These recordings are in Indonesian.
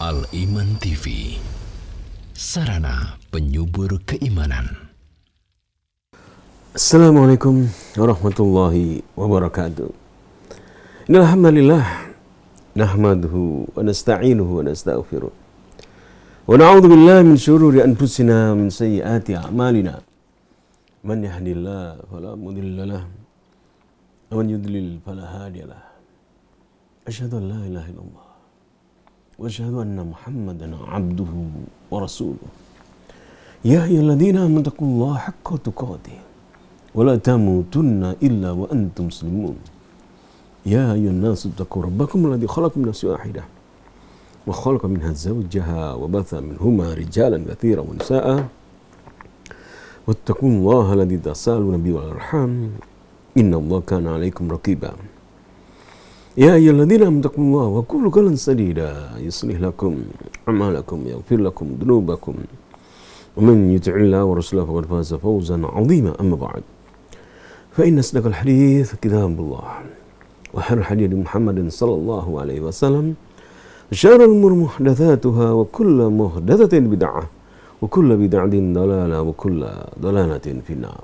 Al-Iman TV, sarana penyubur keimanan. Assalamualaikum warahmatullahi wabarakatuh. Innal hamdalillah nahmaduhu wa nasta'inuhu wa nastaghfiruh. Wa na'udzu billahi min syururi anfusina wa min sayyiati a'malina. Man yahdihillahu fala mudilla lahu wa man yudlil fala hadiya lahu. Asyhadu an la ilaha illallah wa asyhadu anna Muhammadan 'abduhu wa rasuluh. Ya ayyuhalladzina amanu taqullaha haqqa tuqatih wa la tamutunna illa wa antum muslimun. Ya ayyuhan nasu taqu rabbakum alladzi khalaqakum min nafsin wahidah wa khalaqa minha zawjaha wa batha minhuma rijalan katsiran wa nisaa'a wattaqullaha alladzi tasaaluna bihi wal arham innallaha kana 'alaikum raqiba. Ya ayyuhalladzina amanu taqullaha wa qulu qawlan sadida yuslih lakum a'malakum yaghfir lakum dhunubakum wa man yuti'illaha wa rasulahu faqad faza fawzan 'azima. Amma ba'd, fa inna asdaqal hadits kitabullah wa khairul hadi Muhammadin sallallahu alaihi wasallam wa syarrul umur muhdatsatuha wa kullu muhdatsatin bid'ah wa kullu bid'atin dalalah wa kullu dalalatin finnar.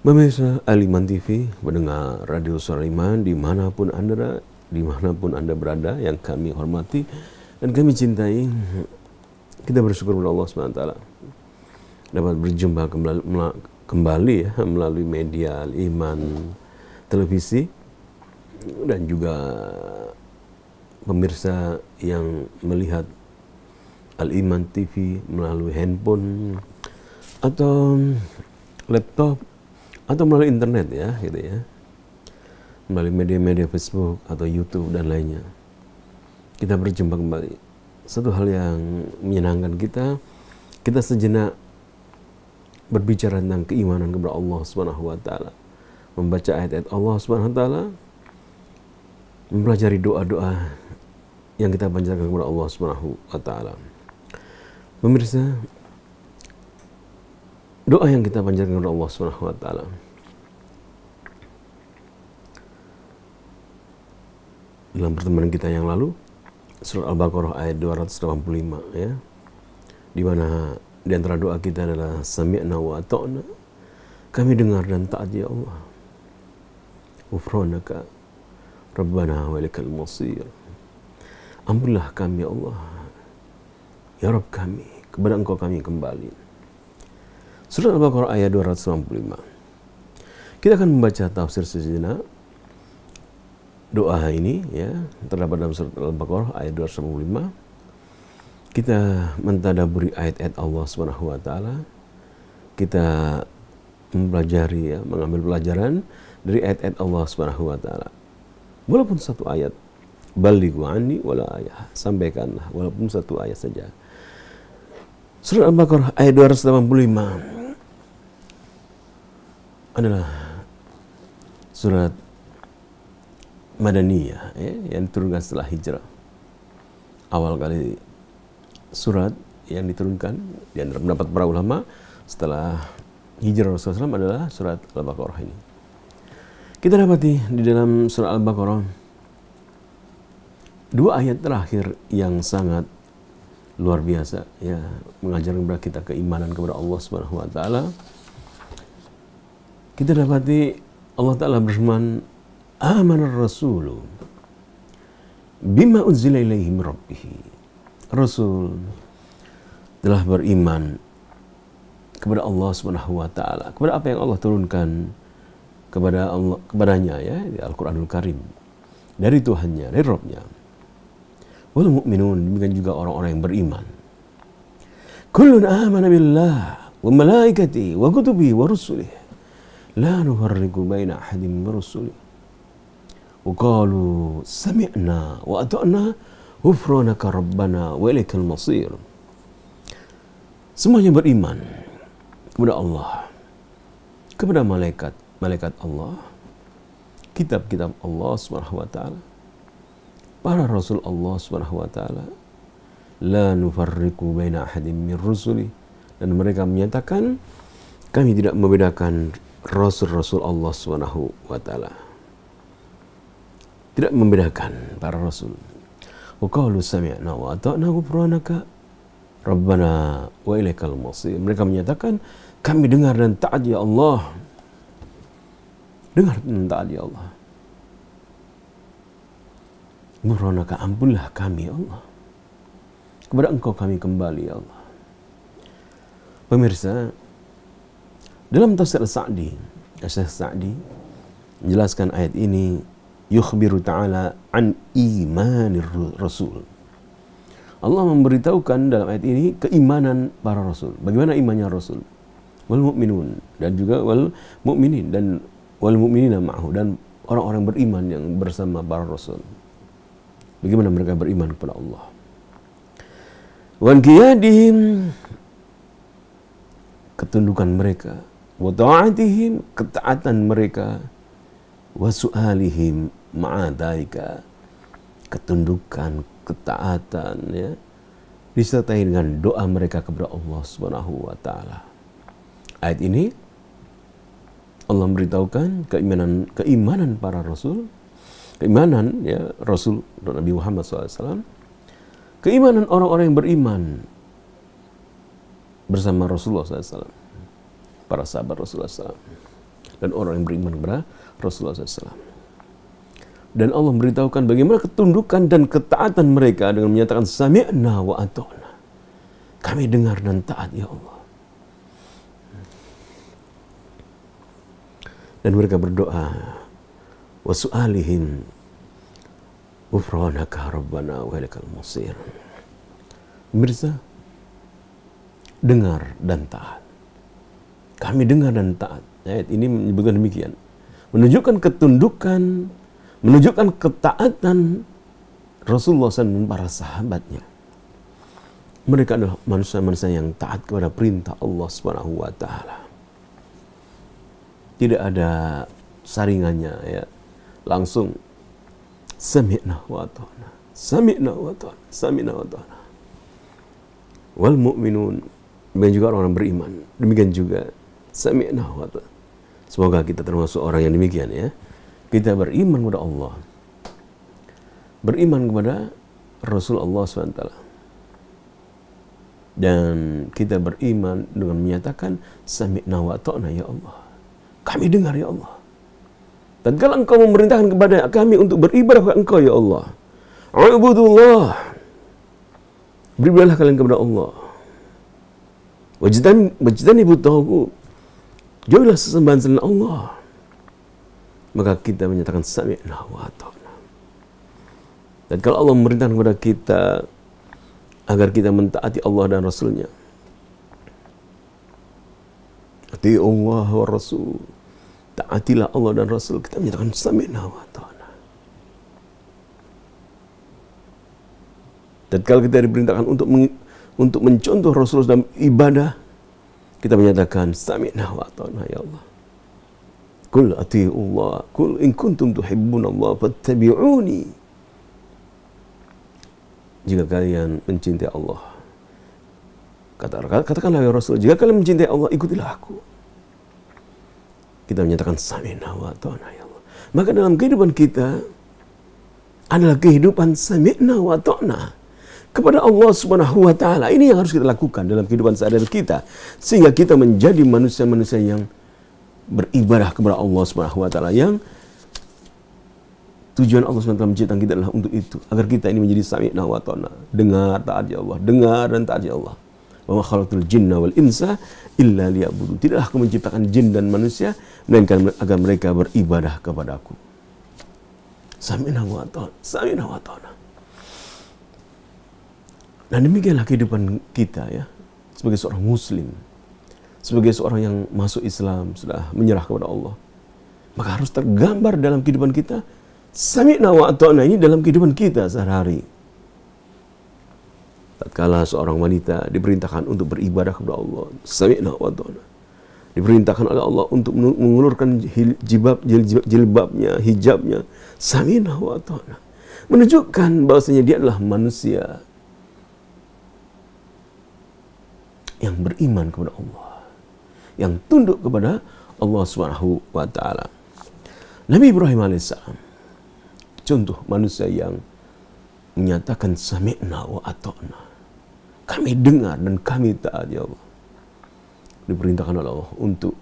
Pemirsa Al-Iman TV, pendengar Radio Suara Iman dimanapun Anda berada, yang kami hormati dan kami cintai, kita bersyukur kepada Allah SWT dapat berjumpa kembali ya, melalui media Al-Iman televisi dan juga pemirsa yang melihat Al-Iman TV melalui handphone atau laptop atau melalui internet ya, gitu ya, melalui media-media Facebook atau YouTube dan lainnya. Kita berjumpa kembali. Satu hal yang menyenangkan kita sejenak berbicara tentang keimanan kepada Allah Subhanahu wa taala, membaca ayat-ayat Allah Subhanahu wa taala, mempelajari doa-doa yang kita panjatkan kepada Allah Subhanahu wa taala. Pemirsa, doa yang kita panjatkan kepada Allah Subhanahu wa taala dalam pertemuan kita yang lalu, surat Al-Baqarah ayat 285 ya, di mana di antara doa kita adalah sami'na wa ata'na, kami dengar dan taat ya Allah, ghufranaka rabbana wa ilaikal masir, ampunilah kami ya Allah, ya Rabb kami, kepada Engkau kami kembali. Surat Al-Baqarah ayat 295. Kita akan membaca tafsir sejenak doa ini ya, terdapat dalam surat Al-Baqarah ayat 295. Kita mentadaburi ayat-ayat Allah Subhanahu wa taala. Kita mempelajari ya, mengambil pelajaran dari ayat-ayat Allah Subhanahu wa taala. Walaupun satu ayat, balighu anni wala ayah, sampaikanlah walaupun satu ayat saja. Surat Al-Baqarah ayat 285 adalah surat Madaniyah ya, yang diturunkan setelah hijrah. Awal kali surat yang diturunkan di antara pendapat para ulama setelah hijrah Rasulullah SAW adalah surat Al-Baqarah ini. Kita dapati di dalam surat Al-Baqarah dua ayat terakhir yang sangat luar biasa ya, mengajarkan kepada kita keimanan kepada Allah Subhanahu wa taala. Kita dapati Allah Ta'ala berfirman, amanar rasulu bima unzila ilaihi min rabbih. Rasul telah beriman kepada Allah Subhanahu wa taala, kepada apa yang Allah turunkan kepadanya ya, di Al-Qur'anul Karim, dari Tuhannya, dari Rabbnya. Wal mu'minun, demikian juga orang-orang yang beriman. Kullun amana billah wa malaikatihi wa kutubihi wa rusulihi la nufarriqu baina ahadin min rusulihi wa qalu sami'na wa ata'na ghufranaka rabbana wa ilaikal masir. Semuanya beriman kepada Allah, kepada malaikat Allah, kitab-kitab Allah Subhanahu wa taala, para rasul Allah Subhanahu wa taala, la nufarriqu baina ahadin min rusuli, dan mereka menyatakan kami tidak membedakan rasul-rasul Allah Subhanahu wa taala. Tidak membedakan para rasul. Wa qalu sami'na wa ata'na ghufranaka Rabbana wa ilaikal masir. Mereka menyatakan, kami dengar dan taat ya Allah. Dengar dan taat ya Allah. Ghufranaka, ampunlah kami ya Allah. Kepada Engkau kami kembali ya Allah. Pemirsa, dalam tafsir Sa'di, Syekh Sa'di menjelaskan ayat ini, yukhbiru ta'ala an imanir rasul. Allah memberitahukan dalam ayat ini keimanan para rasul. Bagaimana imannya rasul? Wal mu'minun, dan juga wal mu'minin, dan wal mu'minina ma'ahu, dan orang-orang beriman yang bersama para rasul. Bagaimana mereka beriman kepada Allah. Wan qiyadihim, ketundukan mereka, wa ta'atihim, ketaatan mereka, wa su'alihim ma'adaika, ketundukan, ketaatan, ya, disertai dengan doa mereka kepada Allah Subhanahu wa taala. Ayat ini Allah memberitahukan keimanan para rasul, keimanan ya Rasul Nabi Muhammad SAW, keimanan orang-orang yang beriman bersama Rasulullah SAW, para sahabat Rasulullah SAW, dan orang yang beriman kepada Rasulullah SAW. Dan Allah memberitahukan bagaimana ketundukan dan ketaatan mereka dengan menyatakan sami'na wa ata'na. Kami dengar dan taat ya Allah. Dan mereka berdoa, wa su'alihim ghufranaka rabbana wa ilaikal masir. Pemirsa, dengar dan taat. Kami dengar dan taat. Ayat ini menyebutkan demikian. Menunjukkan ketundukan, menunjukkan ketaatan Rasulullah SAW dan para sahabatnya. Mereka adalah manusia-manusia yang taat kepada perintah Allah Subhanahu wa taala. Tidak ada saringannya ya. Langsung sami'na wa ata'na. Sami'na wa ata'na. Sami'na wa ata'na. Wal mu'minun, demikian juga orang-orang beriman. Demikian juga sami'na wa ata'na. Semoga kita termasuk orang yang demikian ya. Kita beriman kepada Allah, beriman kepada Rasulullah SWT, dan kita beriman dengan menyatakan sami'na wa ata'na ya Allah. Kami dengar ya Allah. Dan kalau Engkau memerintahkan kepada kami untuk beribadah kepada Engkau ya Allah, ubudullah, beribadahlah kalian kepada Allah. Wajtanibut taghut, jauhilah sesembahan selain Allah. Maka kita menyatakan sami'na wa ata'na. Dan kalau Allah memerintahkan kepada kita agar kita mentaati Allah dan Rasulnya, ati Allah wa Rasul, taatilah Allah dan Rasul, kita menyatakan sami'na wa ata'na. Dan kalau kita diperintahkan untuk mencontoh Rasul dalam ibadah, kita menyatakan sami'na wa ata'na ya Allah. Qul ati'u Allah, qul in kuntum tuhibbuna Allah fattabi'uni. Jika kalian mencintai Allah, katakanlah ya Rasul, jika kalian mencintai Allah, ikutilah aku. Kita menyatakan sami'na wa ata'na ya Allah. Maka dalam kehidupan kita adalah kehidupan sami'na wa ata'na kepada Allah Subhanahu wa taala. Ini yang harus kita lakukan dalam kehidupan sehari-hari kita, sehingga kita menjadi manusia-manusia yang beribadah kepada Allah Subhanahu wa taala, yang tujuan Allah SWT menciptakan kita adalah untuk itu, agar kita ini menjadi sami'na wa ata'na, dengar taat ya Allah, dengar dan taat ya Allah. Wa ma khalaqtul jinna wal insa illa liya'budun. Tidaklah aku menciptakan jin dan manusia melainkan agar mereka beribadah kepadaku. Sami'na wa ata'na, sami'na wa ata'na. Dan demikianlah kehidupan kita ya, sebagai seorang muslim, sebagai seorang yang masuk Islam, sudah menyerah kepada Allah, maka harus tergambar dalam kehidupan kita sami'na wa ata'na ini dalam kehidupan kita sehari-hari. Tatkala seorang wanita diperintahkan untuk beribadah kepada Allah, sami'na wa ata'na, diperintahkan oleh Allah untuk mengulurkan jilbabnya, hijabnya, sami'na wa ata'na, menunjukkan bahwasanya dia adalah manusia yang beriman kepada Allah, yang tunduk kepada Allah Subhanahu wa taala. Nabi Ibrahim alaihissalam, contoh manusia yang menyatakan sami'na wa ata'na. Kami dengar dan kami taat ya Allah. Diperintahkan oleh Allah untuk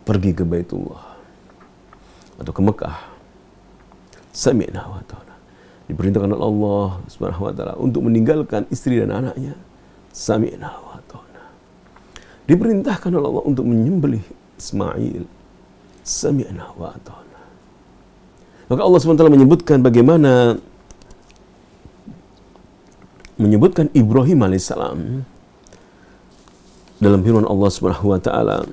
pergi ke Baitullah atau ke Mekah. Sami'na wa ata'na. Diperintahkan oleh Allah Subhanahu wa taala untuk meninggalkan istri dan anaknya. Sami'na wa ata'na. Diperintahkan oleh Allah untuk menyembelih Ismail. Sami'na wa ata'na. Maka Allah SWT menyebutkan bagaimana menyebutkan Ibrahim alaihissalam dalam firman Allah Subhanahu wa taala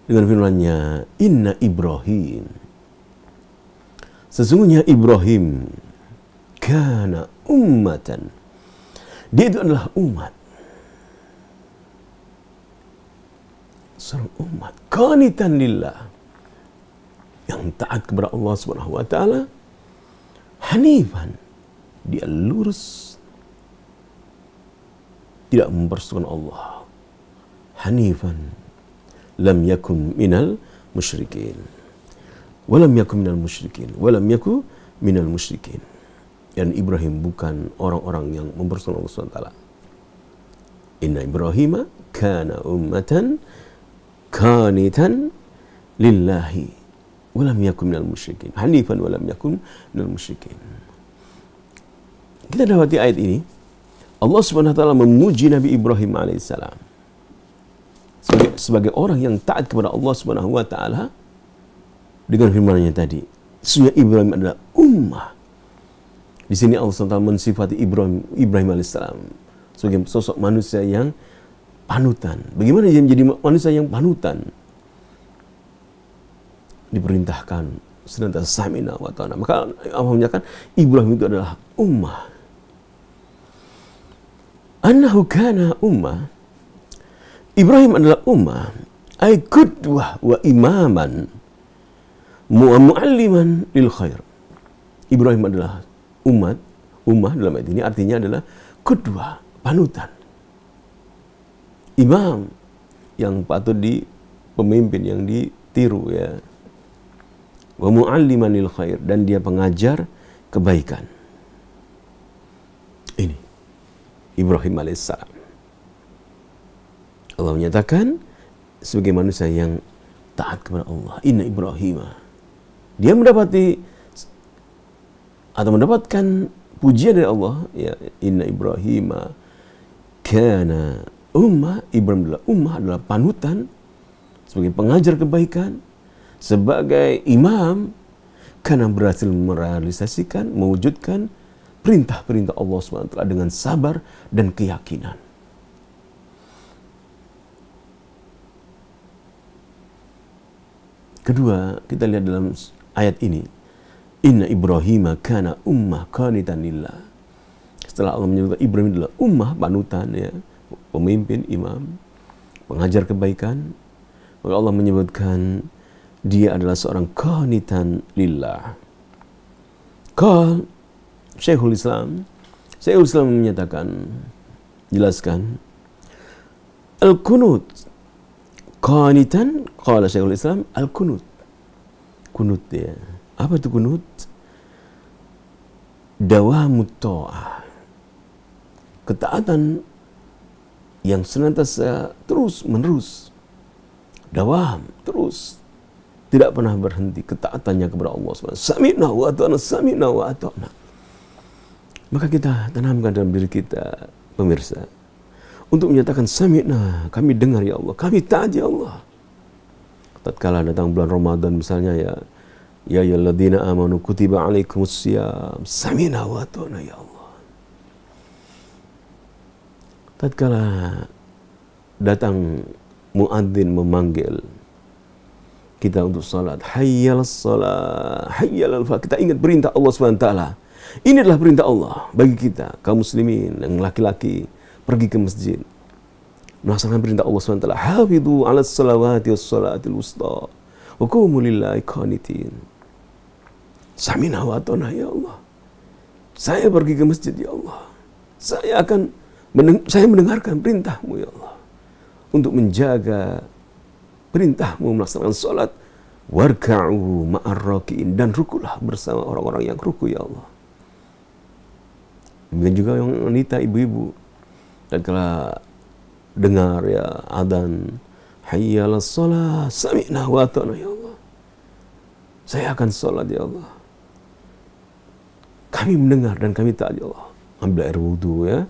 dengan firman-Nya, "Inna Ibrahim." Sesungguhnya Ibrahim kana ummatan. Dia itu adalah umat. Seorang umat qanitan lillah, yang taat kepada Allah Subhanahu wa taala, hanifan, dia lurus, tidak mempersekutukan Allah. Hanifan, lam yakun minal musyrikin. Walam yakun minal musyrikin. Walam yakun minal musyrikin. Dan Ibrahim bukan orang-orang yang mempersekutukan Allah Subhanahu wa taala. Inna Ibrahim kana ummatan qanitan lillahi walam yakun minal musyrikin. Hanifan walam yakun minal musyrikin. Kita dapati ayat ini, Allah Subhanahu wa taala memuji Nabi Ibrahim alaihissalam sebagai orang yang taat kepada Allah Subhanahu wa taala dengan firman-Nya tadi. Sesungguhnya Ibrahim adalah ummah. Di sini Allah SWT mensifati Ibrahim alaihissalam sebagai sosok manusia yang panutan. Bagaimana dia menjadi manusia yang panutan? Diperintahkan senantiasa sami'na wa ta'na. Maka Allah menyatakan Ibrahim itu adalah ummah. Annahu kana ummah. Ibrahim adalah ummah, ay qudwah wa imaman mu'alliman lil khair. Ibrahim adalah ummah dalam ayat ini artinya adalah qudwah, panutan. Imam yang patut pemimpin yang ditiru ya. Wa mu'alliman lil khair, dan dia pengajar kebaikan. Ini Ibrahim alaihissalam. Allah menyatakan sebagai manusia yang taat kepada Allah. Inna Ibrahim. Dia mendapatkan pujian dari Allah. Ya, Inna Ibrahim kana ummah. Ibrahim adalah ummah, adalah panutan sebagai pengajar kebaikan, sebagai imam, karena berhasil merealisasikan, mewujudkan perintah-perintah Allah SWT dengan sabar dan keyakinan. Kedua, kita lihat dalam ayat ini, Inna Ibrahim kana ummah qanitan lillah. Setelah Allah menyebutkan Ibrahim adalah ummah, panutan ya, pemimpin, imam, pengajar kebaikan, maka Allah menyebutkan dia adalah seorang qanitan lillah. Qal Syekhul Islam menyatakan, jelaskan, al-qunut qanitan, qala Syekhul Islam, al-qunut. Kunut ya. Apa itu kunut? Dawamut ta'ah. Ketaatan yang senantiasa terus menerus. Dawam, terus. Tidak pernah berhenti ketaatannya kepada Allah SWT. Sami'na wa ata'na, sami'na wa ata'na. Maka kita tanamkan dalam diri kita, pemirsa, untuk menyatakan sami'na, kami dengar ya Allah, kami taat ya Allah. Tatkala datang bulan Ramadan misalnya ya ayyuhalladzina amanu kutiba alaikumusiyam, sami'na wa ata'na ya Allah. Tatkala datang muadzin memanggil kita untuk salat, hayyalas salat, hayyalal falah, kita ingat perintah Allah SWT. Ini adalah perintah Allah bagi kita, kaum muslimin yang laki-laki, pergi ke masjid, melaksanakan perintah Allah SWT. Hafidhu ala salawati was salatil wusta wa qumu lillahi qanitin. Sami'na wa ata'na ya Allah. Saya pergi ke masjid ya Allah. Saya mendengarkan perintahmu ya Allah, untuk menjaga perintahmu melaksanakan salat. Warka'u ma'ar raki'in, dan rukulah bersama orang-orang yang ruku ya Allah. Demikian juga yang wanita, ibu-ibu, tatkala dengar ya adzan, hayya 'alas shalah, sami'na wa ata'na, ya Allah, saya akan sholat ya Allah, kami mendengar dan kami taat ya Allah. Ambil air wudu ya,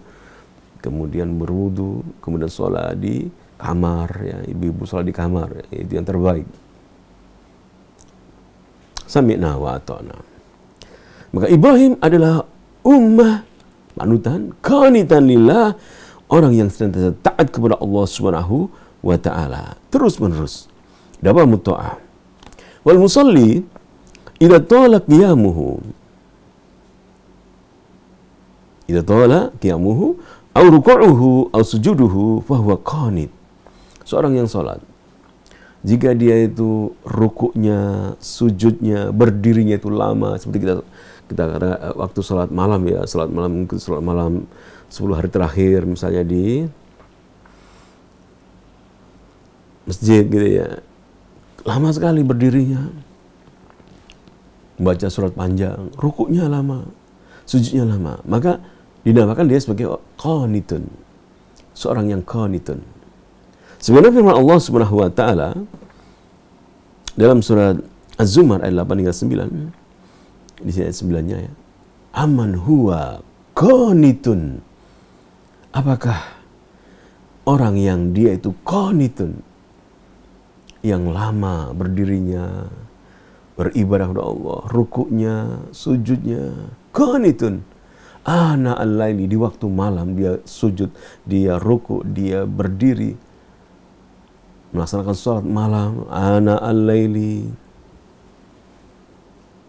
kemudian berwudu, kemudian sholat di kamar ya, ibu-ibu sholat di kamar ya, itu yang terbaik. Sami'na wa ata'na. Maka Ibrahim adalah ummah panutan, qanitan lillah, orang yang senantiasa taat kepada Allah Subhanahu wa taala, terus menerus. Dawamu ta'ah. Wal musalli idza tala qiyamuhu aw ruku'uhu aw sujuduhu fa huwa qanit. Seorang yang salat, jika dia itu rukuknya, sujudnya, berdirinya itu lama, seperti kita kata waktu salat malam ya, salat malam 10 hari terakhir misalnya di masjid gitu ya, lama sekali berdirinya, baca surat panjang, rukuknya lama, sujudnya lama, maka dinamakan dia sebagai qanitun, seorang yang qanitun. Sebenarnya firman Allah Subhanahu wa taala dalam surat Az-Zumar ayat 8 hingga 9, di sini ayat 9-nya ya, aman huwa qanitun, apakah orang yang dia itu qanitun, yang lama berdirinya, beribadah kepada Allah, rukuknya, sujudnya, qanitun, ana al-laili, di waktu malam dia sujud, dia rukuk, dia berdiri, melaksanakan salat malam, ana al-laili.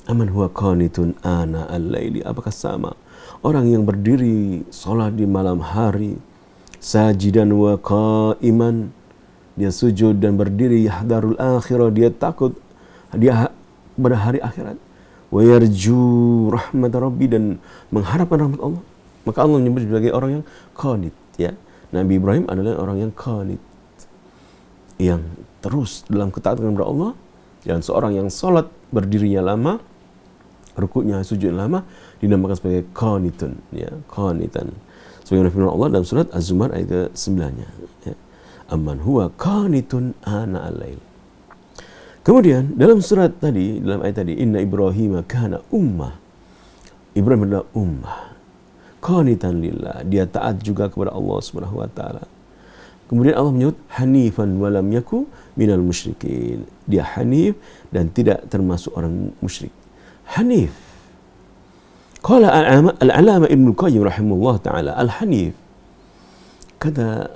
Aman huwa qanitun ana al-laili, apakah sama orang yang berdiri salat di malam hari, sajidan wa qa'iman, dia sujud dan berdiri, yahdarul akhirah, dia takut dia pada hari akhirat, wa yarju rahmat rabbi, dan mengharapkan rahmat Allah, maka Allah menyebut sebagai orang yang qanit ya. Nabi Ibrahim adalah orang yang qanit, yang terus dalam ketaatan kepada Allah, dan seorang yang salat berdirinya lama, rukuknya, sujudnya lama, dinamakan sebagai qanitun ya, qanitan. Sebagaimana firman Allah dalam surat Az-Zumar ayat ke-9-nya ya, amman huwa qanitun ana al-lail. Kemudian dalam surat tadi, dalam ayat tadi, inna Ibrahim kana ummah, Ibrahim adalah ummah qanitan lillah, dia taat juga kepada Allah Subhanahu wa taala. Kemudian Allah menyebut hanifan wa lam yaku minal musyrikin, dia hanif dan tidak termasuk orang musyrik. Hanif, qala al-alama Ibnu Qayyim rahimahullah taala, al-hanif, kata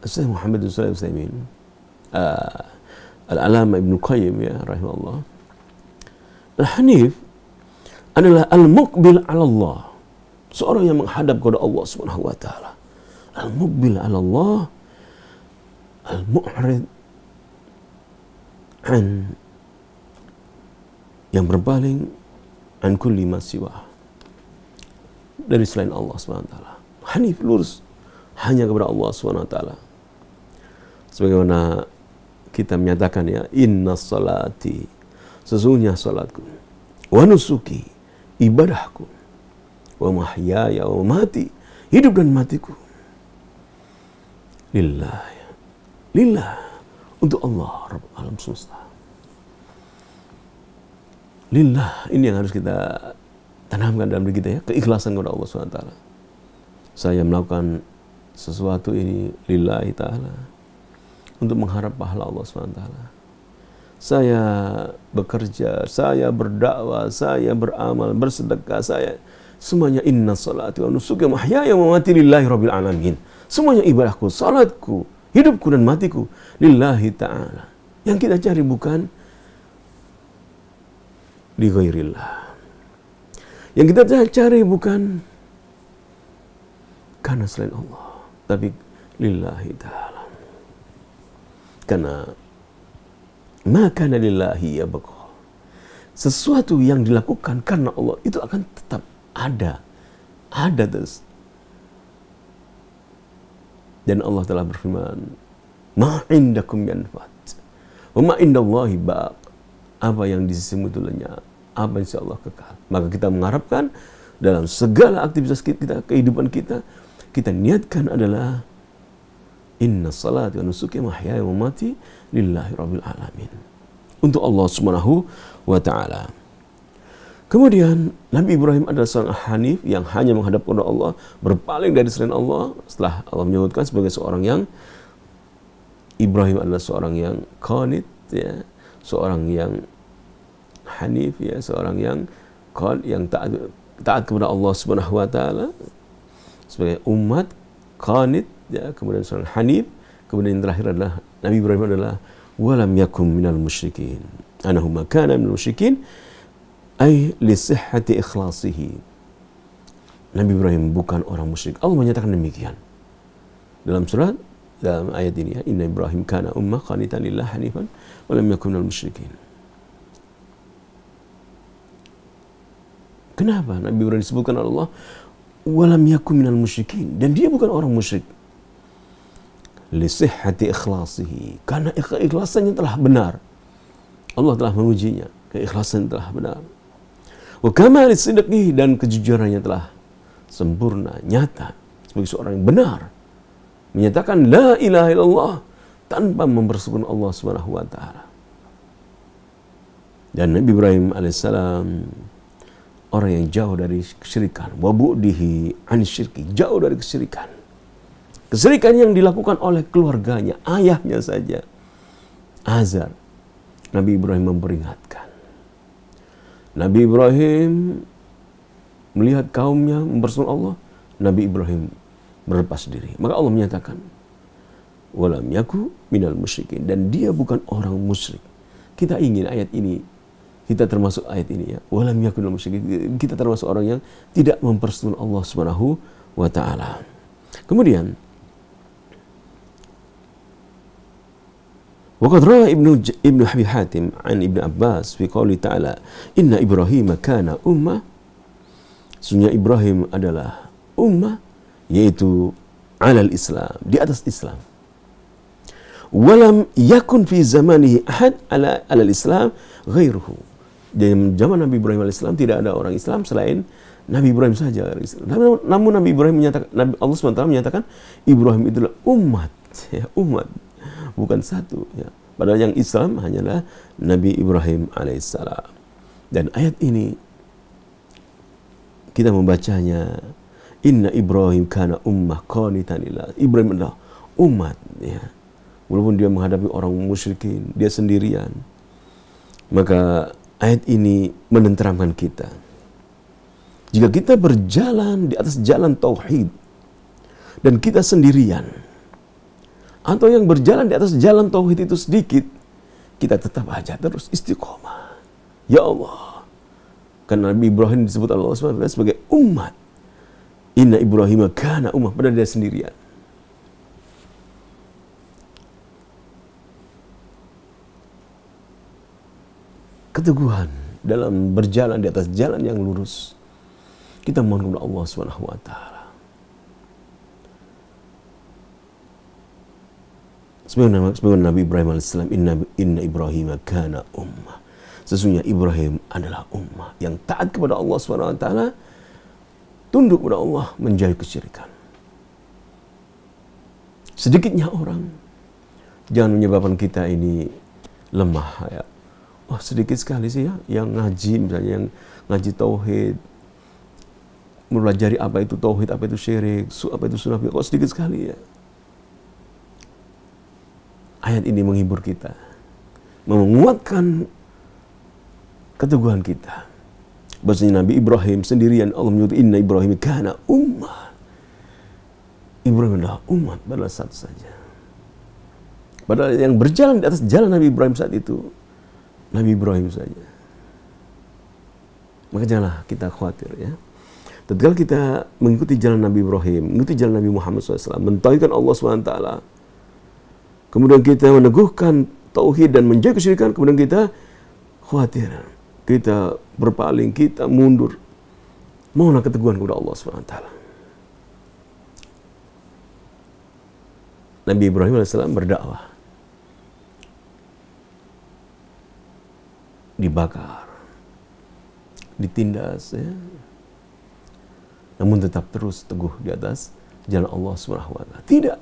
Syekh Muhammad bin Shalih Al-Utsaimin, al-alama Ibnu Qayyim ya rahimahullah, al-hanif adalah al-muqbil 'ala Allah, seorang yang menghadap kepada Allah Subhanahu wa taala. Al-muqbil 'ala Allah, al-mu'rid an, yang berpaling an kulli ma siwa, dari selain Allah Subhanahu wa taala. Hanif, lurus hanya kepada Allah Subhanahu wa taala. Sebagaimana kita menyatakan ya, inna salati, sesungguhnya salatku, wa nusuki, ibadahku, wa mahyaya wa mati, hidup dan matiku, lillah, lillah, untuk Allah Rabb alam semesta. Lillah, ini yang harus kita tanamkan dalam diri kita ya, keikhlasan kepada Allah SWT. Saya melakukan sesuatu ini lillahi ta'ala, untuk mengharap pahala Allah SWT. Saya bekerja, saya berdakwah, saya beramal, bersedekah, saya semuanya inna salati wa nusuki wa mahyaya wa mamati lillahi rabbil alamin. Semuanya ibadahku, salatku, hidupku dan matiku lillahi ta'ala. Yang kita cari bukan li ghairillah. Yang kita cari bukan karena selain Allah, tapi lillahi ta'ala. Karena maka lillahi ya baqa. Sesuatu yang dilakukan karena Allah itu akan tetap ada terus. Dan Allah telah berfirman, ma indakum yanfat wa ma indallahi baq. Apa yang di sisimu itu lenyap, apa insya Allah kekal. Maka kita mengharapkan dalam segala aktivitas kita, kehidupan kita, kita niatkan adalah inna salati wa nusuki wa mahyaya wa mamati lillahi rabbil alamin. Untuk Allah Subhanahu wa taala. Kemudian Nabi Ibrahim adalah seorang hanif yang hanya menghadap kepada Allah, berpaling dari selain Allah. Setelah Allah menyebutkan sebagai seorang yang Ibrahim adalah seorang yang qanit, ya, seorang yang hanif, ya, seorang yang taat kepada Allah Subhanahu wa taala sebagai umat qanit, ya, kemudian seorang hanif, kemudian yang terakhir adalah Nabi Ibrahim adalah walam yakum minal musyrikin. Anahu ma kana minal musyrikin ay li sihhati ikhlasihi. Nabi Ibrahim bukan orang musyrik. Allah menyatakan demikian dalam ayat ini, ya, inna Ibrahim kana ummah qanitan lillah hanifan wa lam yakun minal musyrikin. Kenapa Nabi Ibrahim disebutkan oleh Allah walam yakun minal musyrikin, dan dia bukan orang musyrik? Li sihhati ikhlasihi, karena ikhlasannya telah benar. Allah telah mengujinya, keikhlasan telah benar. Wa kamali sidqihi, dan kejujurannya telah sempurna, nyata, sebagai seorang yang benar menyatakan la ilaha illallah tanpa mempersekutukan Allah Subhanahu wa taala. Dan Nabi Ibrahim alaihissalam orang yang jauh dari kesyirikan, wa bu'dihi an syirki, jauh dari kesyirikan. Kesyirikan yang dilakukan oleh keluarganya, ayahnya saja, Azar. Nabi Ibrahim memperingatkan. Nabi Ibrahim melihat kaumnya mempersekutukan Allah, Nabi Ibrahim berlepas diri. Maka Allah menyatakan, walam yaku minal musyrikin, dan dia bukan orang musyrik. Kita ingin ayat ini, kita termasuk ayat ini, ya, walam yaku minal musyrikin, kita termasuk orang yang tidak mempersekutukan Allah Subhanahu wa taala. Kemudian waqad ra'a Ibnu Abi Hatim an Ibnu Abbas fi qouli ta'ala inna Ibrahim kana ummah. Sesungguhnya Ibrahim adalah ummah, yaitu alal Islam, di atas Islam. Walam yakun fi zamanihi ahad alal Islam ghairuhu. Di zaman Nabi Ibrahim alaihissalam tidak ada orang Islam selain Nabi Ibrahim saja. Namun Nabi Ibrahim menyatakan, Allah SWT menyatakan Ibrahim itulah umat, ya, umat, bukan satu, ya. Padahal yang Islam hanyalah Nabi Ibrahim alaihissalam. Dan ayat ini kita membacanya, inna Ibrahim kana ummah qanitan lillah. Ibrahim adalah umat, ya. Walaupun dia menghadapi orang musyrikin, dia sendirian. Maka ayat ini menenteramkan kita. Jika kita berjalan di atas jalan tauhid dan kita sendirian, atau yang berjalan di atas jalan tauhid itu sedikit, kita tetap aja terus istiqomah. Ya Allah, karena Nabi Ibrahim disebut Allah SWT sebagai umat. Inna Ibrahim kana ummah, padahal dia sendirian. Keteguhan dalam berjalan di atas jalan yang lurus, kita mohon kepada Allah Subhanahu wa taala. Sebagaimana Nabi Ibrahim alaihissalam, inna Ibrahim kana ummah. Sesungguhnya Ibrahim adalah ummah yang taat kepada Allah Subhanahu wa taala, tunduk kepada Allah, menjauhi kesyirikan. Sedikitnya orang, jangan menyebabkan kita ini lemah, ya. Wah, sedikit sekali sih, ya, yang ngaji, misalnya yang ngaji tauhid, mempelajari apa itu tauhid, apa itu syirik, apa itu sunnah, kok sedikit sekali, ya. Ayat ini menghibur kita, menguatkan keteguhan kita. Bahwasanya Nabi Ibrahim sendirian, Allah menyebut inna Ibrahim kana ummah. Ibrahim adalah umat, padahal satu saja. Padahal yang berjalan di atas jalan Nabi Ibrahim saat itu, Nabi Ibrahim saja. Maka janganlah kita khawatir, ya. Tatkala kita mengikuti jalan Nabi Ibrahim, mengikuti jalan Nabi Muhammad SAW, mentauhidkan Allah SWT, kemudian kita meneguhkan tauhid dan menjaga kesyirikan, kemudian kita khawatir, kita berpaling, kita mundur, mohonlah keteguhan kepada Allah SWT. Nabi Ibrahim AS berdakwah, dibakar, ditindas, ya, namun tetap terus teguh di atas jalan Allah Subhanahu wa taala. Tidak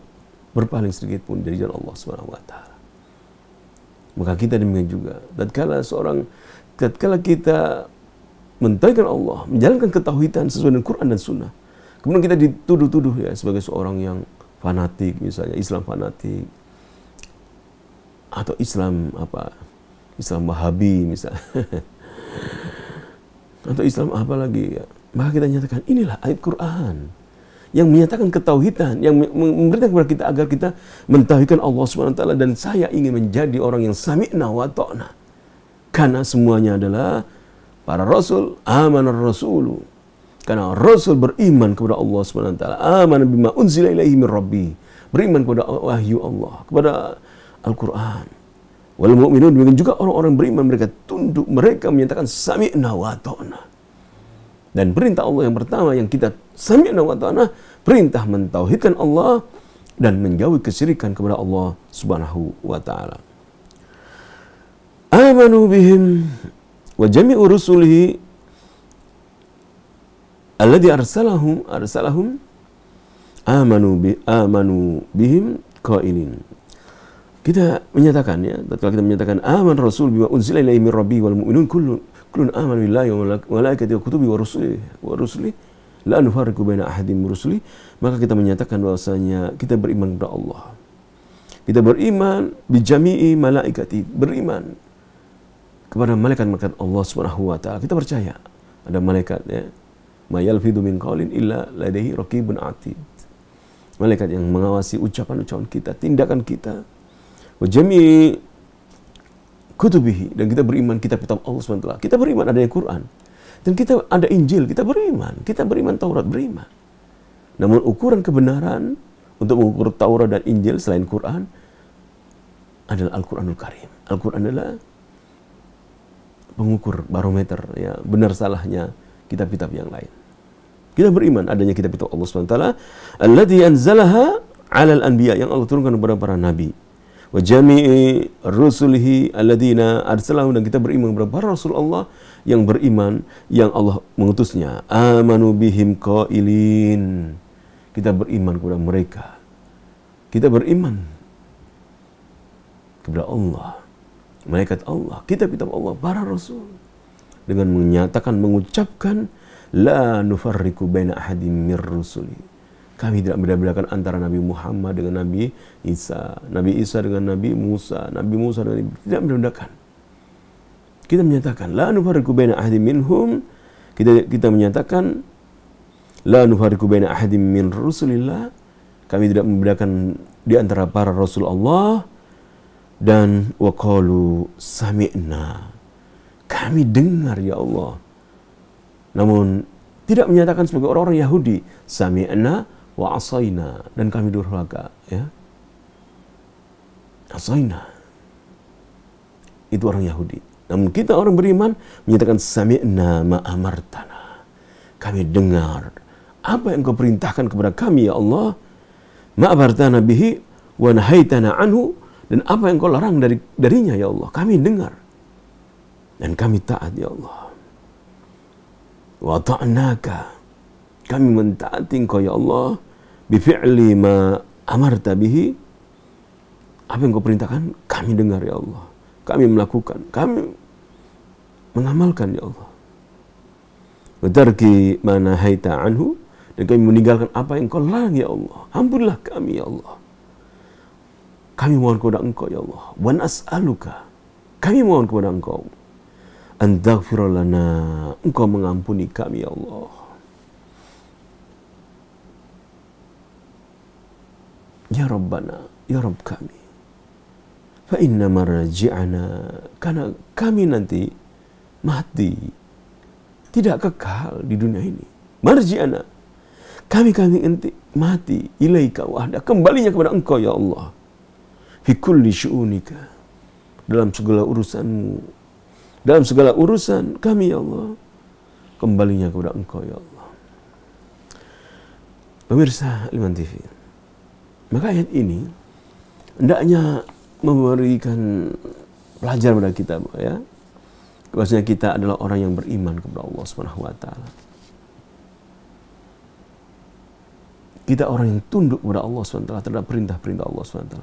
berpaling sedikit pun dari jalan Allah Subhanahu wa taala. Maka kita demikian juga. Tatkala kita mentauhidkan Allah, menjalankan ketauhidan sesuai dengan Quran dan Sunnah, kemudian kita dituduh-tuduh ya sebagai seorang yang fanatik, misalnya Islam fanatik atau Islam Wahabi misalnya atau Islam apa lagi ya. Maka kita nyatakan inilah ayat Quran yang menyatakan ketauhidan, yang memberitakan kepada kita agar kita mentauhidkan Allah Subhanahu wa taala, dan saya ingin menjadi orang yang sami'na wa ta'na. Karena semuanya adalah para rasul, amanar rasulu. Karena rasul beriman kepada Allah Subhanahu wa taala, amana bima unzila ilaihi min rabbi. Beriman kepada wahyu Allah, kepada Al-Qur'an. Wal mu'minun, demikian juga orang-orang beriman, mereka tunduk, mereka menyatakan sami'na wa ta'na. Dan perintah Allah yang pertama yang kita sami'na wa ta'na, perintah mentauhidkan Allah dan menjauhi kesyirikan kepada Allah Subhanahu wa taala. Amanu bihim wa jami'u rusulihi alladhi arsalahum amanu bihim qailin. Kita menyatakan ya, tatkala kita menyatakan aman rasul bima unzila ilaihi min rabbi wal mu'minun kullun amana billahi wa malaikatihi wa kutubihi wa rusulihi la nufarriqu baina ahadin min rusuli, maka kita menyatakan bahwasanya kita beriman kepada Allah. Kita beriman bi jami'i malaikati, beriman kepada malaikat-malaikat Allah Subhanahu wa taala. Kita percaya ada malaikat ya. Ma yalfidu min qaulin illa ladaihi raqibun atid. Malaikat yang mengawasi ucapan-ucapan kita, tindakan kita. Wa jami'i kutubihi, dan kita beriman kitab-kitab Allah Subhanahu wa taala. Kita beriman adanya Quran. Dan kita ada Injil, kita beriman Taurat, beriman. Namun ukuran kebenaran untuk mengukur Taurat dan Injil selain Quran adalah Al-Quranul Karim. Al-Quran adalah pengukur barometer ya benar salahnya kitab-kitab yang lain. Kita beriman adanya kitab-kitab Allah Subhanahu wa taala allati anzalaha 'alal anbiya, yang Allah turunkan kepada para nabi. Wa jami'i rusulihi alladzina arsalahum, dan kita beriman kepada para rasul Allah yang beriman yang Allah mengutusnya. Amanu bihim qailin, kita beriman kepada mereka. Kita beriman kepada Allah, malaikat Allah, kitab-kitab Allah, para rasul, dengan menyatakan, mengucapkan la nufarriqu baina ahadin mir rusuli. Kami tidak membedakan antara Nabi Muhammad dengan Nabi Isa dengan Nabi Musa dengan Nabi, tidak membedakan. Kita menyatakan la nufarriqu baina ahadin minhum, kita menyatakan la nufarriqu baina ahadin min rusulillah, kami tidak membedakan di antara para rasul Allah. Dan waqalu sami'na, kami dengar ya Allah. Namun tidak menyatakan sebagai orang-orang Yahudi sami'na wa asaina, dan kami durhaka ya. Asaina itu orang Yahudi. Namun kita orang beriman menyatakan sami'na ma amartana, kami dengar apa yang kau perintahkan kepada kami ya Allah. Ma amartana bihi wa nahaitana anhu, dan apa yang kau larang darinya ya Allah, kami dengar dan kami taat ya Allah. Wa ta'naka, kami mentaati engkau ya Allah, bi fi'li ma amarta bihi, apa yang kau perintahkan kami dengar ya Allah, kami melakukan, kami mengamalkan ya Allah. Wa tarki ma nahaita anhu, dan kami meninggalkan apa yang kau larang ya Allah. Ampunilah kami ya Allah. Kami mohon kepada engkau ya Allah. Wa nas'aluka, kami mohon kepada engkau an taghfir lana, engkau mengampuni kami ya Allah. Ya Rabbana, ya Rabb kami. Fa inna marji'ana, karena kami nanti mati, tidak kekal di dunia ini. Marji'ana, kami nanti mati, ilaika wahda, kembalinya kepada engkau ya Allah. Fi kulli syu'unika, dalam segala urusanmu, dalam segala urusan kami ya Allah, kembalinya kepada engkau ya Allah. Pemirsa Iman TV, maka ayat ini hendaknya memberikan pelajaran pada kita ya, bahwasanya kita adalah orang yang beriman kepada Allah Subhanahu wa taala. Kita orang yang tunduk kepada Allah SWT terhadap perintah-perintah Allah SWT.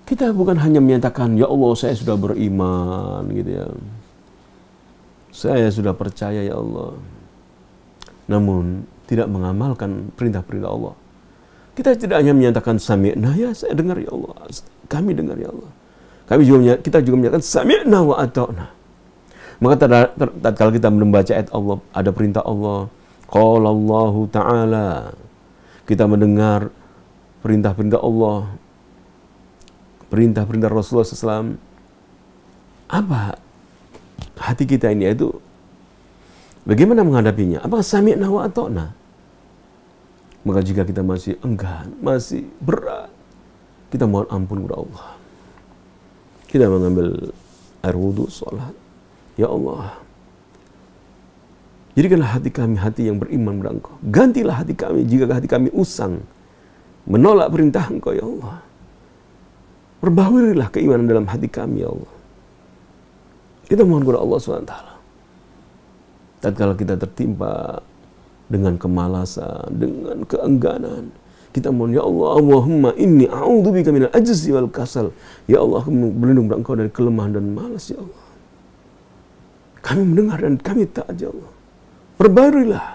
Kita bukan hanya menyatakan, ya Allah saya sudah beriman gitu ya. Saya sudah percaya ya Allah. Namun tidak mengamalkan perintah-perintah Allah. Kita tidak hanya menyatakan sami'na, ya saya dengar ya Allah. Kami dengar ya Allah. Kita juga menyatakan sami'na wa ata'na. Maka tatkala kita membaca ayat Allah, ada perintah Allah. Qala Allahu Ta'ala. Kita mendengar perintah-perintah Allah, perintah-perintah Rasulullah SAW. Apa hati kita ini, yaitu bagaimana menghadapinya? Apakah sami'na wa ata'na? Maka jika kita masih enggan, masih berat, kita mohon ampun kepada Allah. Kita mengambil air wudhu, sholat. Ya Allah, jadikanlah hati kami hati yang beriman kepada Engkau. Gantilah hati kami jika hati kami usang, menolak perintah Engkau ya Allah. Perbaharui keimanan dalam hati kami ya Allah. Kita mohon kepada Allah SWT. Tatkala kita tertimpa dengan kemalasan, dengan keengganan, kita mohon ya Allah, Allahumma inni a'udzubika minal ajzi wal kasal. Ya Allah, aku berlindung kepada Engkau dari kelemahan dan malas ya Allah. Kami mendengar dan kami taat ya Allah. Perbaikilah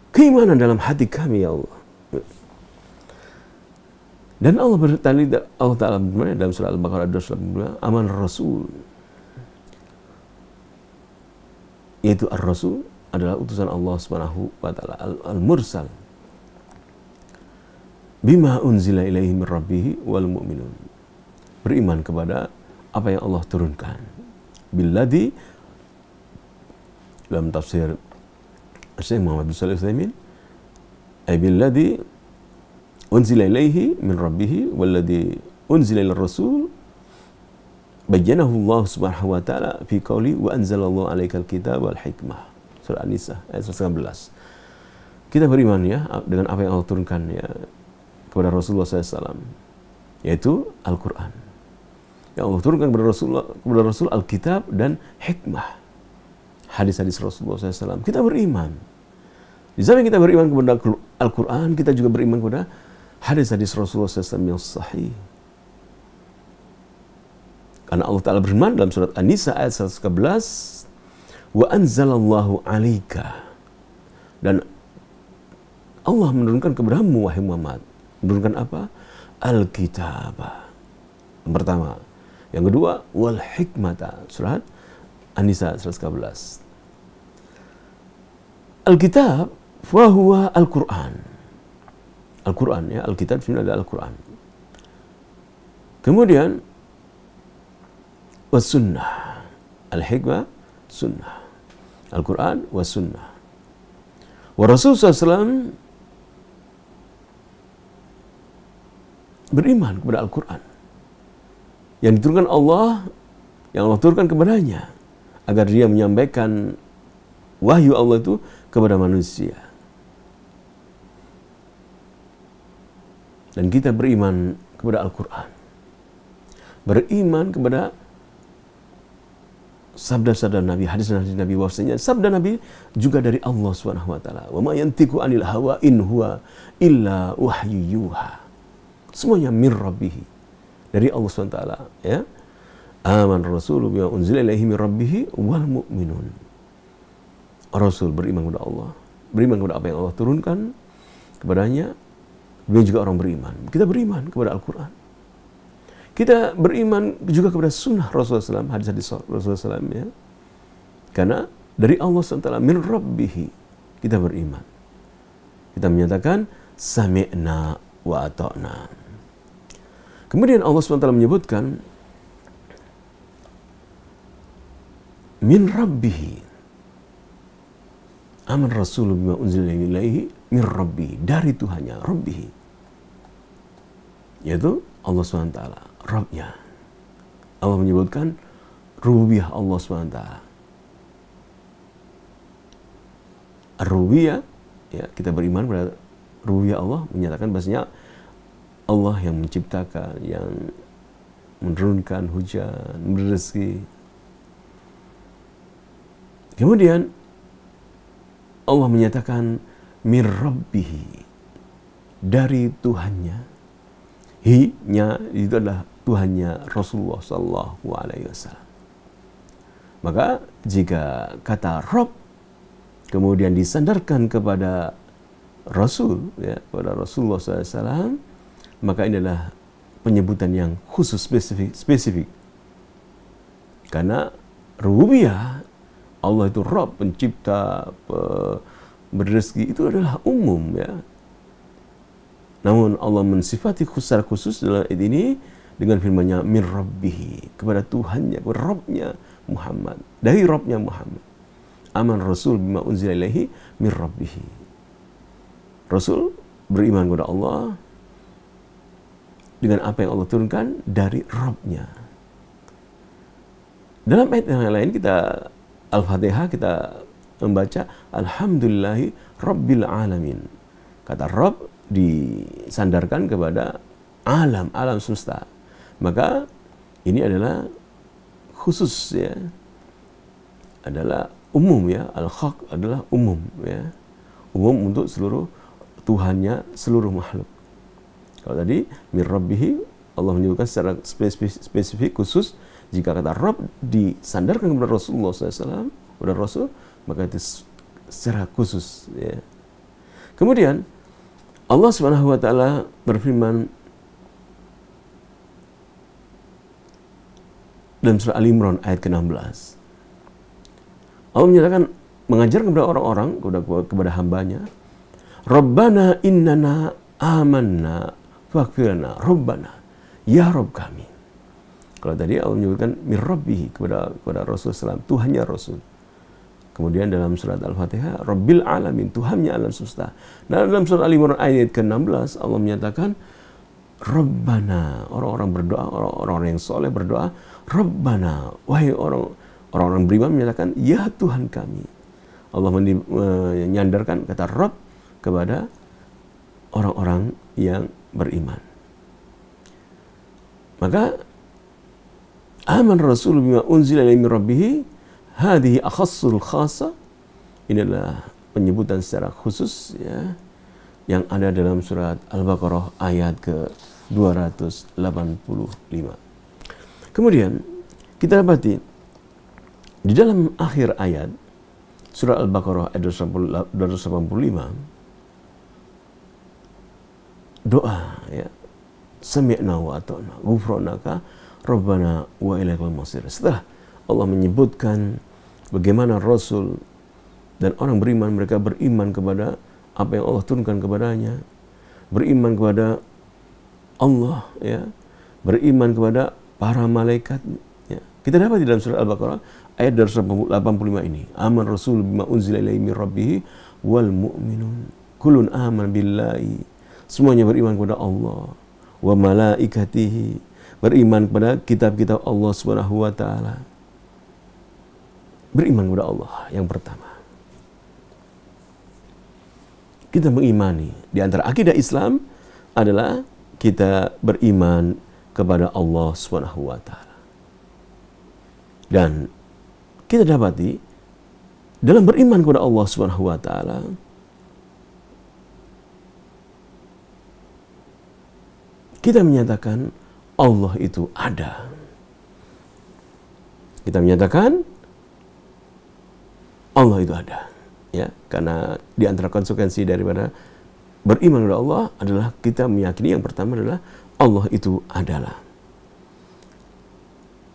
keimanan dalam hati kami ya Allah. Dan Allah Ta'ala berfirman dalam surah Al-Baqarah 282, aman Rasul, yaitu Ar-Rasul adalah utusan Allah Subhanahu wa Ta'ala, Al-Mursal, bima unzila ilaihi min rabbih wal mu'minun, beriman kepada apa yang Allah turunkan. Billadhi, dalam tafsir Syekh Muhammad bin Shalih Al-Utsaimin, ay billadhi unzila ilaihi min rabbih walladhi unzila ila rasul bayyanahu Allah Subhanahu wa Ta'ala fi qouli wa anzalallahu alaikal kitab wal hikmah. Surah An-Nisa ayat 19. Kita beriman ya dengan apa yang Allah turunkan ya kepada Rasulullah SAW, yaitu Al-Quran. Yang Allah turunkan kepada Rasul Al-Kitab dan hikmah, hadis-hadis Rasulullah SAW. Kita beriman. Di samping kita beriman kepada Al-Quran, kita juga beriman kepada hadis-hadis Rasulullah SAW yang sahih. Karena Allah Ta'ala berfirman dalam surat An-Nisa ayat 111, wa anzalallahu alaika, dan Allah menurunkan kepadamu wahai Muhammad, menurunkan apa? Al-Kitab. Yang pertama. Yang kedua, wal hikmata, surat An-Nisa 111. Al-Kitab wa huwa Al-Quran. Al-Quran ya, Al-Kitab sebenarnya adalah Al-Quran. Kemudian was sunnah. Al-hikmah sunnah. Al-Quran was sunnah. Wa Rasulullah SAW beriman kepada Al-Quran yang diturunkan Allah, yang Allah turunkan kepadanya, agar dia menyampaikan wahyu Allah itu kepada manusia. Dan kita beriman kepada Al-Quran, beriman kepada sabda-sabda Nabi, hadis-hadis Nabi, bahwasanya sabda Nabi juga dari Allah Subhanahu wa Ta'ala. Wa ma yantiqu anil hawa in huwa illa wahyu yuha. Semuanya min rabbih, dari Allah SWT ya. Aman Rasul bima unzila ilaihi min rabbih wal mu'minun. Rasul beriman kepada Allah, beriman kepada apa yang Allah turunkan kepadanya. Dia juga orang beriman. Kita beriman kepada Al-Quran. Kita beriman juga kepada sunnah Rasulullah SAW, hadis-hadis Rasulullah SAW ya. Karena dari Allah SWT min rabbih kita beriman. Kita menyatakan sami'na wa ata'na. Kemudian Allah SWT menyebutkan min rabbih, aman Rasul bima unzila ilaihi min rabbih, dari Tuhannya, rabbih, yaitu Allah SWT, Rabbnya. Allah menyebutkan rububiyah Allah SWT. Ar-rububiyah ya, kita beriman pada rububiyah Allah, menyatakan bahasanya Allah yang menciptakan, yang menurunkan hujan, memberi rezeki. Kemudian Allah menyatakan mir rabbihi, dari Tuhannya. Hi-nya itu adalah Tuhannya Rasulullah Sallallahu Alaihi Wasallam. Maka jika kata Rabb kemudian disandarkan kepada Rasul, ya, kepada Rasulullah SAW, maka ini adalah penyebutan yang khusus, spesifik. Karena rububiyah, Allah itu Rabb, pencipta, berrezeki, itu adalah umum, ya. Namun Allah mensifati secara khusus dalam ayat ini dengan firman-Nya min rabbihi, kepada Tuhannya, kepada Rabbnya Muhammad, dari Rabbnya Muhammad. Aman Rasul bima unzila ilaihi min rabbihi. Rasul beriman kepada Allah dengan apa yang Allah turunkan dari Rabbnya. Dalam ayat yang lain kita Al-Fatihah kita membaca Alhamdulillahi Rabbil Alamin. Kata Rabb disandarkan kepada alam semesta. Maka ini adalah khusus, ya. Adalah umum, ya. Al-Haq adalah umum, ya. Umum untuk seluruh Tuhannya seluruh makhluk. Kalau tadi mir rabbihi, Allah menyebutkan secara spesifik khusus. Jika kata Rabb disandarkan kepada Rasulullah SAW, kepada Rasul, maka itu secara khusus, ya. Kemudian Allah Subhanahu wa taala berfirman dalam surah Al-Imran ayat ke-16. Allah menyatakan, mengajar kepada orang-orang, kepada hambanya, Rabbana innana amanna faghfirna Rabbana, ya Rabb kami. Kalau tadi Allah menyebutkan mir rabbihi kepada Rasulullah SAW, Tuhannya Rasul. Kemudian dalam surat Al-Fatihah, Rabbil Alamin, Tuhannya alam semesta. Nah, dalam surat Al-Imran ayat ke-16, Allah menyatakan, Rabbana, orang-orang berdoa, orang-orang yang soleh berdoa, Rabbana, wahai orang-orang beriman menyatakan, ya Tuhan kami. Allah menyandarkan kata Rabb kepada orang-orang yang beriman. Maka, aman Rasul bima unzila ilaihi min rabbih, hadhihi akhassul khasa. Ini adalah penyebutan secara khusus, ya, yang ada dalam surat Al-Baqarah ayat ke-285. Kemudian kita dapati di dalam akhir ayat surat Al-Baqarah ayat 285 doa, ya, sami'na wa ata'na ghufranaka rabbana wa ilaikal masir. Setelah Allah menyebutkan bagaimana Rasul dan orang beriman, mereka beriman kepada apa yang Allah turunkan kepadanya, beriman kepada Allah, ya, beriman kepada para malaikat, ya. Kita dapat di dalam surah Al-Baqarah ayat 285 ini, aman Rasul bima unzila ilaihi min rabbih wal mu'minun kullun aman billahi, semuanya beriman kepada Allah, wa malaikatihi, beriman kepada kitab-kitab Allah Subhanahu wa taala. Beriman kepada Allah yang pertama. Kita mengimani, di antara akidah Islam adalah kita beriman kepada Allah Subhanahu wa taala. Dan kita dapati dalam beriman kepada Allah Subhanahu wa taala, kita menyatakan Allah itu ada. Kita menyatakan Allah itu ada, ya, karena di antara konsekuensi daripada beriman kepada Allah adalah kita meyakini yang pertama adalah Allah itu adalah.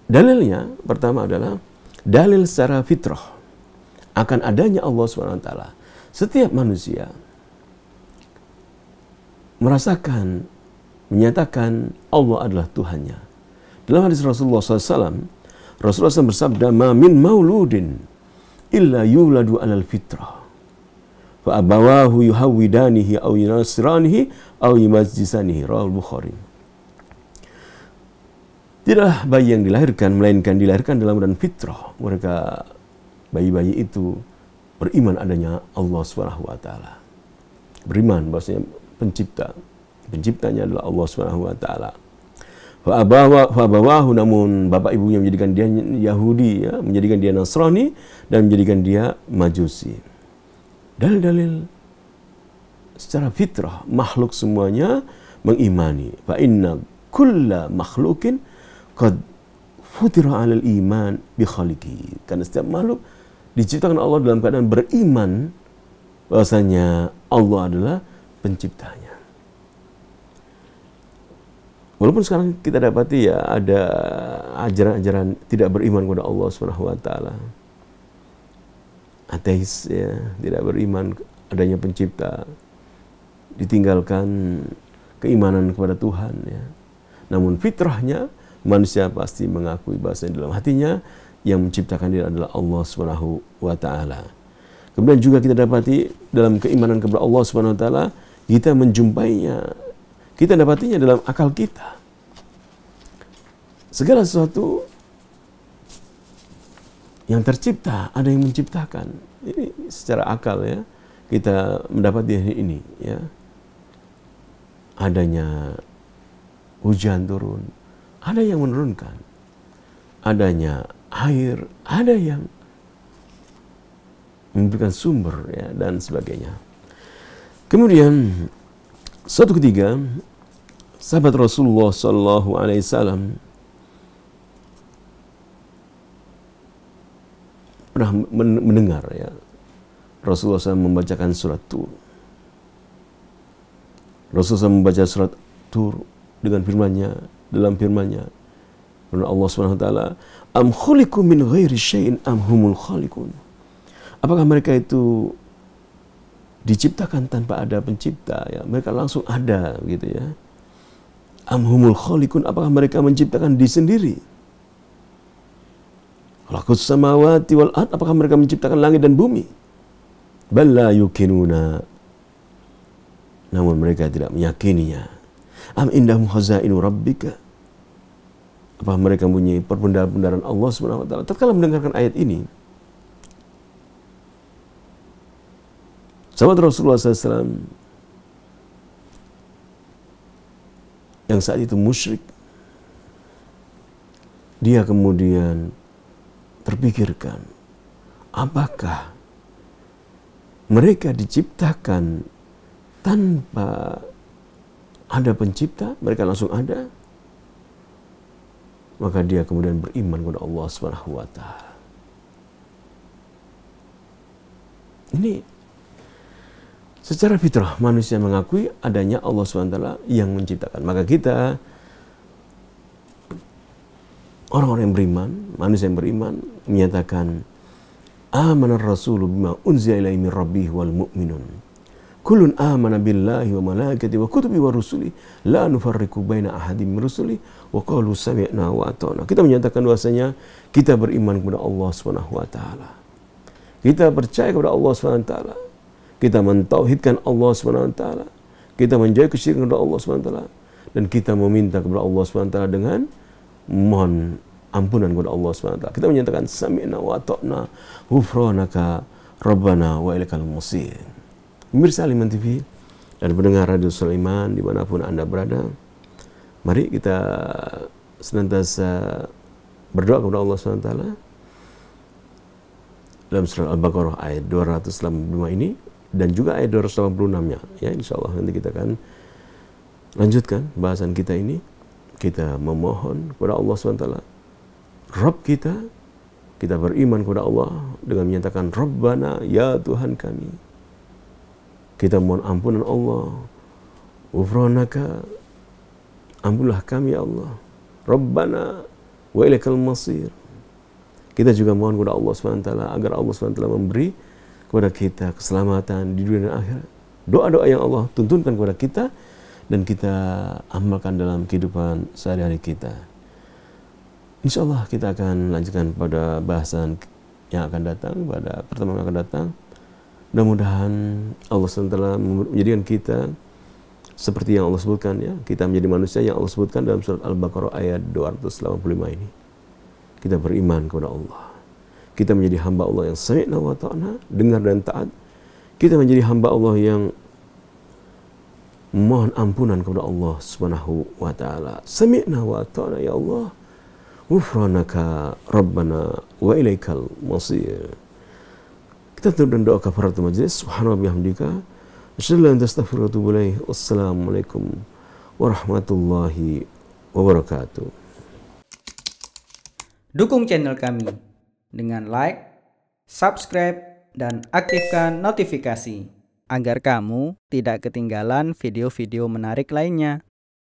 Dalilnya pertama adalah dalil secara fitrah akan adanya Allah SWT. Setiap manusia merasakan, menyatakan Allah adalah Tuhannya. Dalam hadis Rasulullah SAW, Rasulullah SAW bersabda, "Ma min mauludin illa yuladu alal fitrah, fa abawahu yuhawidanihi aw yunasiranihi aw yumajjisanihi." Rawahul Bukhari. Tidaklah bayi yang dilahirkan melainkan dilahirkan dalam keadaan fitrah. Mereka bayi-bayi itu beriman adanya Allah Subhanahu wa taala. Beriman bahwasanya penciptanya adalah Allah Subhanahu wa taala. Fa abawahu, namun bapak ibunya menjadikan dia Yahudi, ya, menjadikan dia Nasrani dan menjadikan dia Majusi. dalil-dalil secara fitrah, makhluk semuanya mengimani. Fa inna kulla makhlukin qad futira 'alal iman bi khaliqihi. Karena setiap makhluk diciptakan Allah dalam keadaan beriman bahwasanya Allah adalah penciptanya. Walaupun sekarang kita dapati ya ada ajaran-ajaran tidak beriman kepada Allah Subhanahu wa taala. Ateis ya, tidak beriman adanya pencipta. Ditinggalkan keimanan kepada Tuhan ya. Namun fitrahnya manusia pasti mengakui bahwa dalam hatinya yang menciptakan dia adalah Allah Subhanahu wa taala. Kemudian juga kita dapati dalam keimanan kepada Allah Subhanahu wa taala, kita menjumpainya, kita dapatinya dalam akal kita. Segala sesuatu yang tercipta, ada yang menciptakan. Ini secara akal ya, kita mendapati ini ya. Adanya hujan turun, ada yang menurunkan. Adanya air, ada yang memberikan sumber ya, dan sebagainya. Kemudian suatu ketika sahabat Rasulullah sallallahu alaihi wasallam pernah mendengar ya Rasulullah SAW membacakan surat Tur. Rasulullah SAW membaca surat Tur dengan firman-Nya, dalam firman-Nya Allah Subhanahu wa taala, am khuliqu min ghairi syai'in am humul khaliqun. Apakah mereka itu diciptakan tanpa ada pencipta ya, mereka langsung ada gitu ya. Am humul khaliqun, apakah mereka menciptakan diri sendiri? Khalaqus samawati wal ard, apakah mereka menciptakan langit dan bumi? Bal la yuqinuna, namun mereka tidak meyakininya. Am indahum khazainu rabbika, apa mereka mempunyai perbendaharaan Allah Subhanahu wa taala? Tatkala mendengarkan ayat ini, sahabat Rasulullah SAW yang saat itu musyrik, dia kemudian terpikirkan, apakah mereka diciptakan tanpa ada pencipta, mereka langsung ada? Maka dia kemudian beriman kepada Allah Subhanahu wa taala. Ini secara fitrah manusia mengakui adanya Allah Subhanahu wa taala yang menciptakan. Maka kita orang-orang yang beriman, manusia yang beriman menyatakan amanar rasulu bima unzila ilaihi min rabbih wal mu'minun kullun amana billahi wa malaikatihi wa kutubihi wa rusuli la nufarriqu baina ahadin min rusuli wa qalu sami'na wa ata'na. Kita menyatakan bahwasanya kita beriman kepada Allah Subhanahu wa taala. Kita percaya kepada Allah Subhanahu wa taala. Kita mentauhidkan Allah Subhanahu wa taala. Kita menjauhi kesyirikan kepada Allah Subhanahu wa taala, dan kita meminta kepada Allah Subhanahu wa taala dengan mohon ampunan kepada Allah Subhanahu wa taala. Kita menyatakan sami'na wa ata'na ghufranaka rabbana wa ilaikal masir. Pemirsa Al-Iman TV dan pendengar Radio Sulaiman dimanapun Anda berada, mari kita senantiasa berdoa kepada Allah Subhanahu wa taala dalam surah Al-Baqarah ayat 285 ini dan juga ayat 286-nya ya, insyaallah nanti kita akan lanjutkan bahasan kita ini. Kita memohon kepada Allah SWT, Rabb kita beriman kepada Allah dengan menyatakan Rabbana, ya Tuhan kami. Kita mohon ampunan Allah, ghufranaka, ampunlah kami ya Allah, Rabbana wa ilaikal masir. Kita juga mohon kepada Allah SWT agar Allah SWT memberi kepada kita keselamatan di dunia dan akhirat. Doa-doa yang Allah tuntunkan kepada kita dan kita amalkan dalam kehidupan sehari-hari kita. InsyaAllah kita akan lanjutkan pada bahasan yang akan datang, pada pertemuan yang akan datang. Mudah-mudahan Allah SWT menjadikan kita seperti yang Allah sebutkan ya. Kita menjadi manusia yang Allah sebutkan dalam surat Al-Baqarah ayat 285 ini. Kita beriman kepada Allah. Kita menjadi hamba Allah yang sami'na wa ta'na, dengar dan taat. Kita menjadi hamba Allah yang mohon ampunan kepada Allah Subhanahu wa taala. Sami'na wa ta'na ya Allah. Ghufranaka rabbana wa ilaikal masir. Kita tutup dengan doa kafaratul majlis. Subhanallah bihamdika. Asyhadu an la ilaha illa anta astaghfiruka wa atubu ilaik. Wassalamualaikum warahmatullahi wabarakatuh. Dukung channel kami dengan like, subscribe, dan aktifkan notifikasi agar kamu tidak ketinggalan video-video menarik lainnya.